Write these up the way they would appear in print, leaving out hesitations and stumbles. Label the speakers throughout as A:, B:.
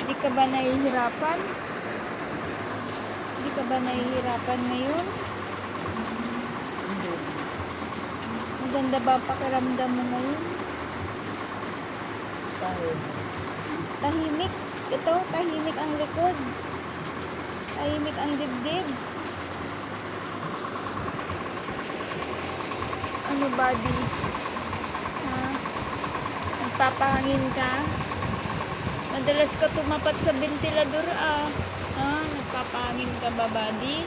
A: Di ka ba nahihirapan? Di ka ba nahihirapan ngayon?
B: Hindi.
A: Maganda ba pakiramdam mo ngayon?
B: Kahit.
A: Tahimik. Ito, tahimik ang likod. Tahimik ang dibdib. Ano, body? Ha? Nagpapahangin ka? Madalas ka tumapat sa ventilador, ah. Ha? Nagpapahangin ka ba, body?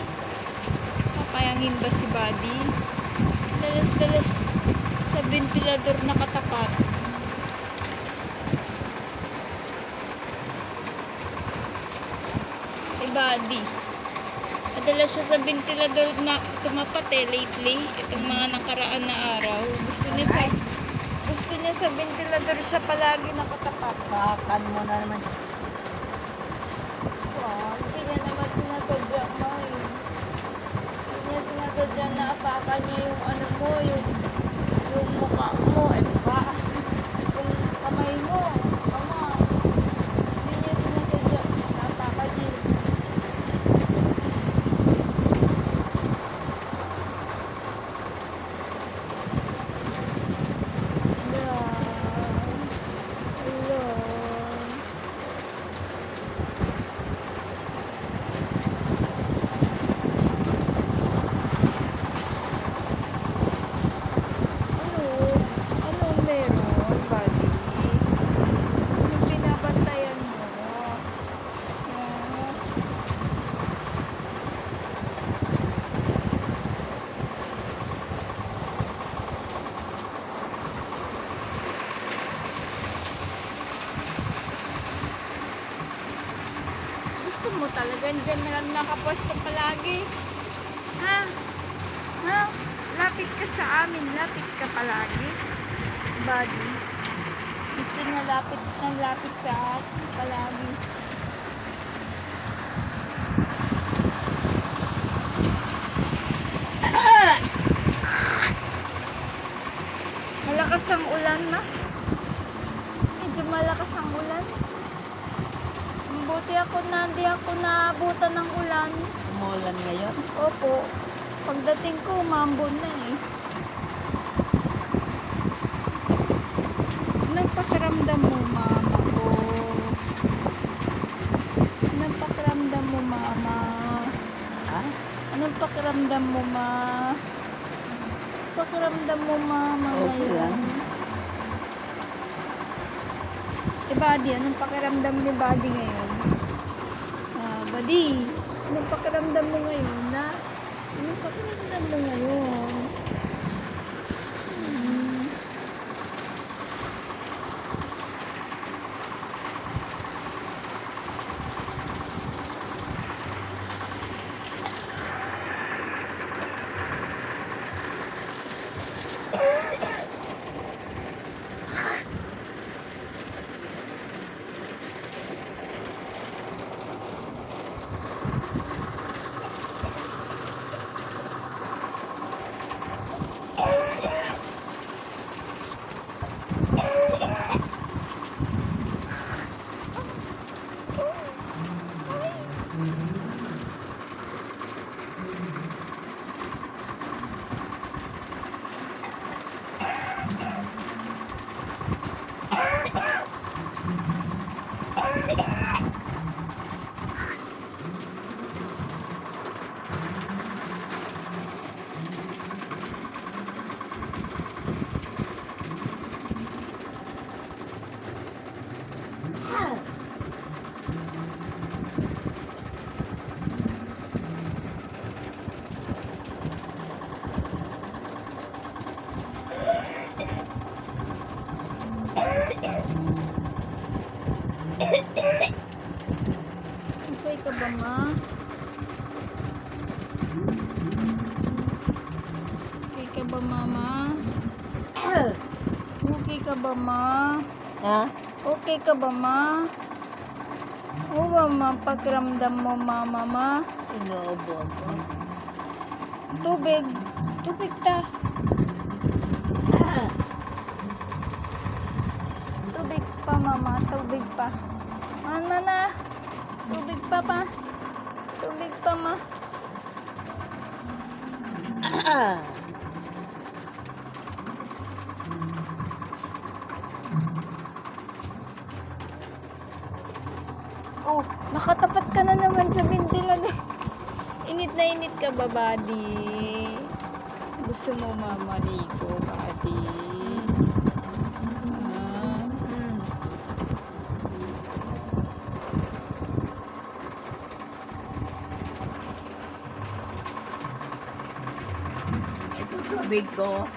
A: Papayangin ba si body? Dalas-dalas sa ventilador nakatapat. Body. Madalas siya sa ventilador na tumapat lately. Itong mga nakaraan na araw. Gusto niya sa ventilador siya palagi nakatapat.
B: Pakan mo na naman.
A: Wow, hindi niya naman sinasadya mo eh. Hindi niya sinasadya na apakan niya yung ano mo, yung mukha mo, yung kamay mo, kama. Hindi niya sinasadya na apakan niya yung mo talaga dyan na lang nakapwesto palagi. Ha? Ha? Lapit ka sa amin. Lapit ka palagi. Body. Gusto nga lapit sa akin palagi. Malakas ang ulan na. Medyo malakas ang ulan. Buti ako na hindi ako naabutan ng ulan.
B: Umulan ngayon.
A: Opo. Pagdating ko, umambon na eh. Anong pakiramdam mo, mama ko? Anong pakiramdam mo, mama?
B: Ha?
A: Anong pakiramdam mo, ma? Pakiramdam mo, mama,
B: Okay
A: ngayon?
B: lang.
A: Buddy, anong pakiramdam ni Buddy ngayon? Buddy, anong pakiramdam mo ngayon, na? Anong pakiramdam mo ngayon? Okay ka ba, ma? Okay ka ba, mama? Okay ka ba, ma?
B: Ha?
A: Okay ka ba, ma? O ba, ma? Pakiramdam mo, mama, ma?
B: Inuubo ko.
A: Tubig. Tubig ta. Tubig pa, mama. Tubig pa. Mana na. Tubig pa pa. Tubig pa ma. Oh, nakatapat ka na naman sa ventilador. Init na init ka ba, buddy? Gusto mo mamaligo, buddy? Ah,
B: Ito tubig ko.